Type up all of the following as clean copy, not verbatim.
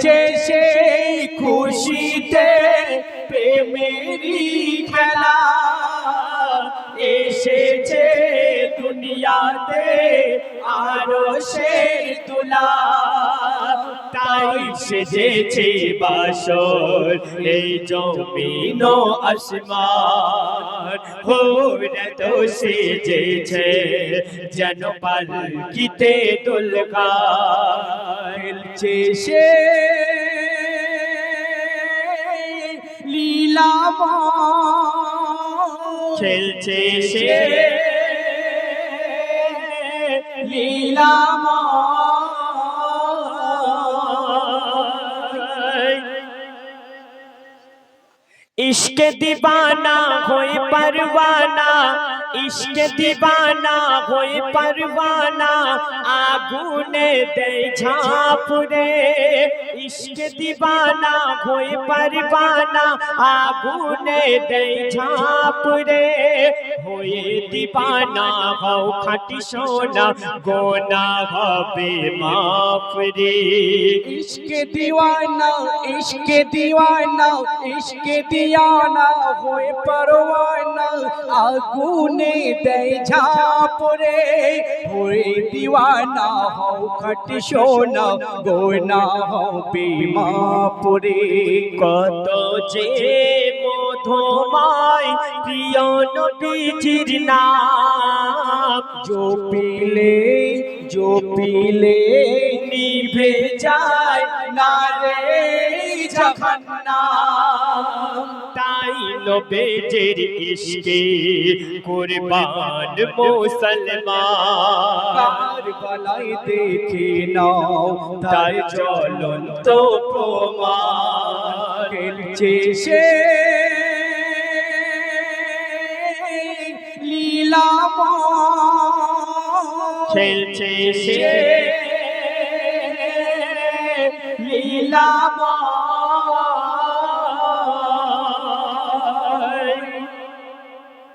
খেলছে সেই খুশিতে প্রেমেরই খেলা এসেছে দুনিয়াতে আরো সে তুলা তাই সেজেছে বাসর এই জমিন ও আসমান হোরে তো সেজেছে যেন পালকিতে দুলকা খেলছে সে লীলাময় খেলছে সে লীলাময় इश्क दीवाना होए परवाना इश्क दीवाना होए परवाना आगुने दे झाँप रे इश्क दीवाना होए परवाना आगुने दे झाँप रे होए दीवाना हो खाटी सोना गोना हबे माफ रे इश्क दीवाना इश्क दीवाना इश्क दियाना होए परवाना आगुने दे झाँप रे होए दीवाना हो खट सोना गोना हो बेमाप रे कत जे মধুময় প্রিয় নবীজির নাম जो पीले নিভে যায় না রে জাহান্নাম তাই নবীজির ইশকে কুরবান মুসলমান কারবালায় দেখে নাও তার জ্বলন্ত প্রমাণ খেলছে সে লীলাময় খেলছে সে লীলাময়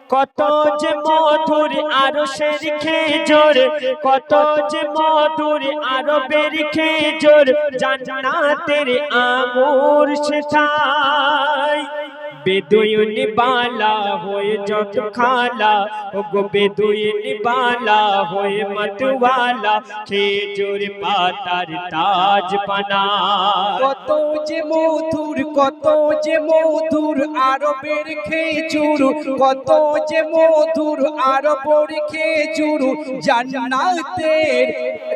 কত যে মধুর আরশের খেজুর কত যে মধুর আরবের খেজুর জান্নাতের আঙুর সেটাই বেদুইন বালা হয়ে যত খালা ও গো বেদুইন বালা হয়ে মতওয়ালা খেজুর পাতার তাজ বানা কত যে মধুর আরবের খেজুর কত যে মধুর আরবের খেজুর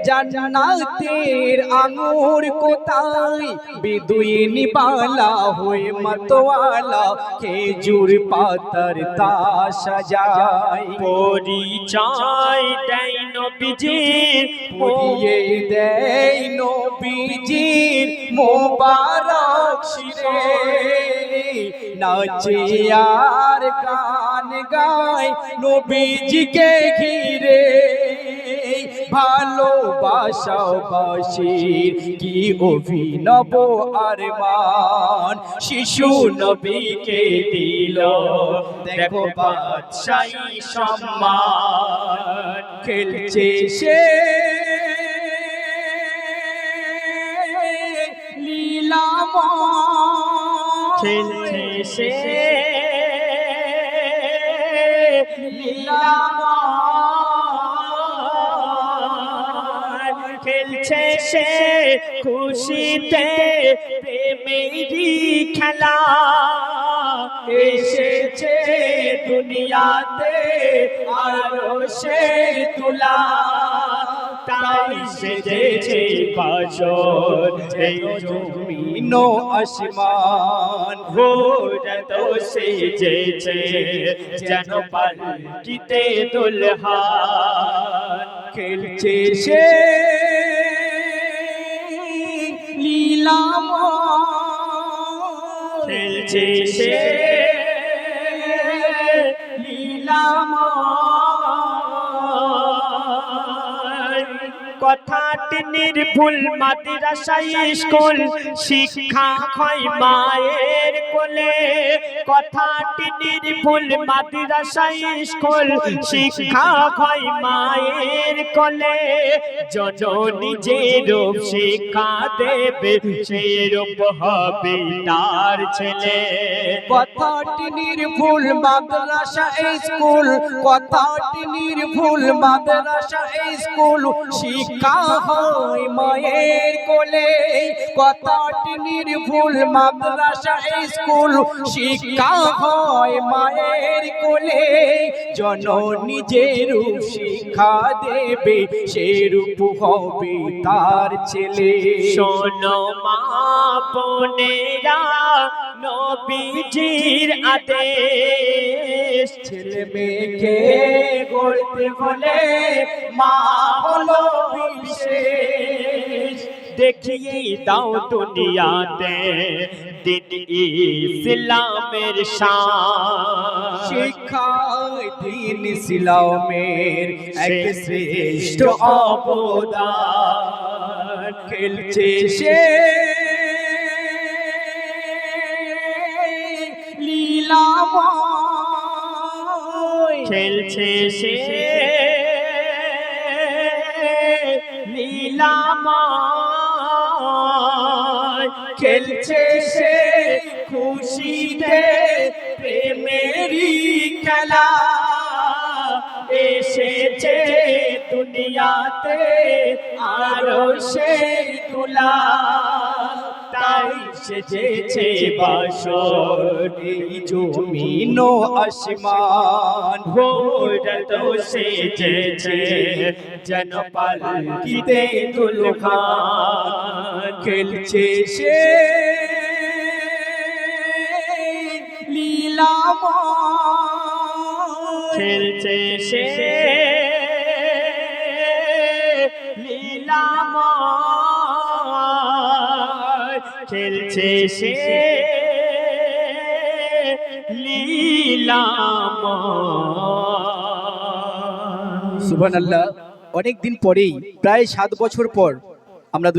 জান্নাতের আঙুর কোথায় বেদুইন বালা হয়ে মতওয়ালা খেজুর পাতার তা সাজায় পরিচয় দেয় নবীজির পরিয়ে দেয় নবীজির মোবারক শিরে নাচে আর গান গায় নবীজিকে ঘিরে ভালোবাসাবাসীর কি অভিনব আরমান শিশু নবীকে দিল দেখো বাদশাহী সম্মান খেলছে সে লীলাময় খেলছে সে লীলাময় খেলছে সে খুশিতে প্রেমেরই খেলা এসেছে দুনিয়াতে আরো সে তুলা তাই সেজেছে বাসর এই জমিন ও আসমান হোরে তো সেজেছে যেন পালকিতে দুলহান খেলছে সে লীলাময় খেলছে সে লীলাময় কথাটা নির্ভুল মাদ্রাসা স্কুল শিক্ষা হয় মায়ের কোলে কথাটি নির্ভুল মাদ্রাসা স্কুল শিক্ষা হয় মায়ের কোলে জননী যে রূপ শিক্ষা দেবে সেই রূপ হবে তার ছেলে কথাটি নির্ভুল মাদ্রাসা স্কুল কথাটি নির্ভুল মাদ্রাসা স্কুল শিক্ষা হয় মায়ের কোলে কথাটি নির্ভুল মাদ্রাসা স্কুল শিক্ষা হয় মায়ের কোলে জননী যে রূপ শিক্ষা দেবে সে রূপ হবে তার ছেলে শোনো মা বোনেরা নবীজির আদেশ ছেলে মেয়েকে গড়তে হলে মা হলো বিশেষ দেখিয়ে দাও দুনিয়াতে দিন ইসলামের শান শিক্ষায় দিন ইসলামের এক শ্রেষ্ঠ অবদান খেলছে সে লীলাময় খেলছে সে লীলাময় খেলছে সে খুশিতে প্রেমেরই খেলা এসেছে দুনিয়াতে আরো সে তুলা তাই সেজেছে বাসর এই জমিন ও আসমান ভোরত সেজেছে যেন পালকিতে দুলহান খেলছে সে লীলাময় খেলছে সে লীলাময় খেলছে সে লীলাময় সুবহানাল্লাহ। অনেক দিন পরেই প্রায় 7 বছর পর আমরা দুই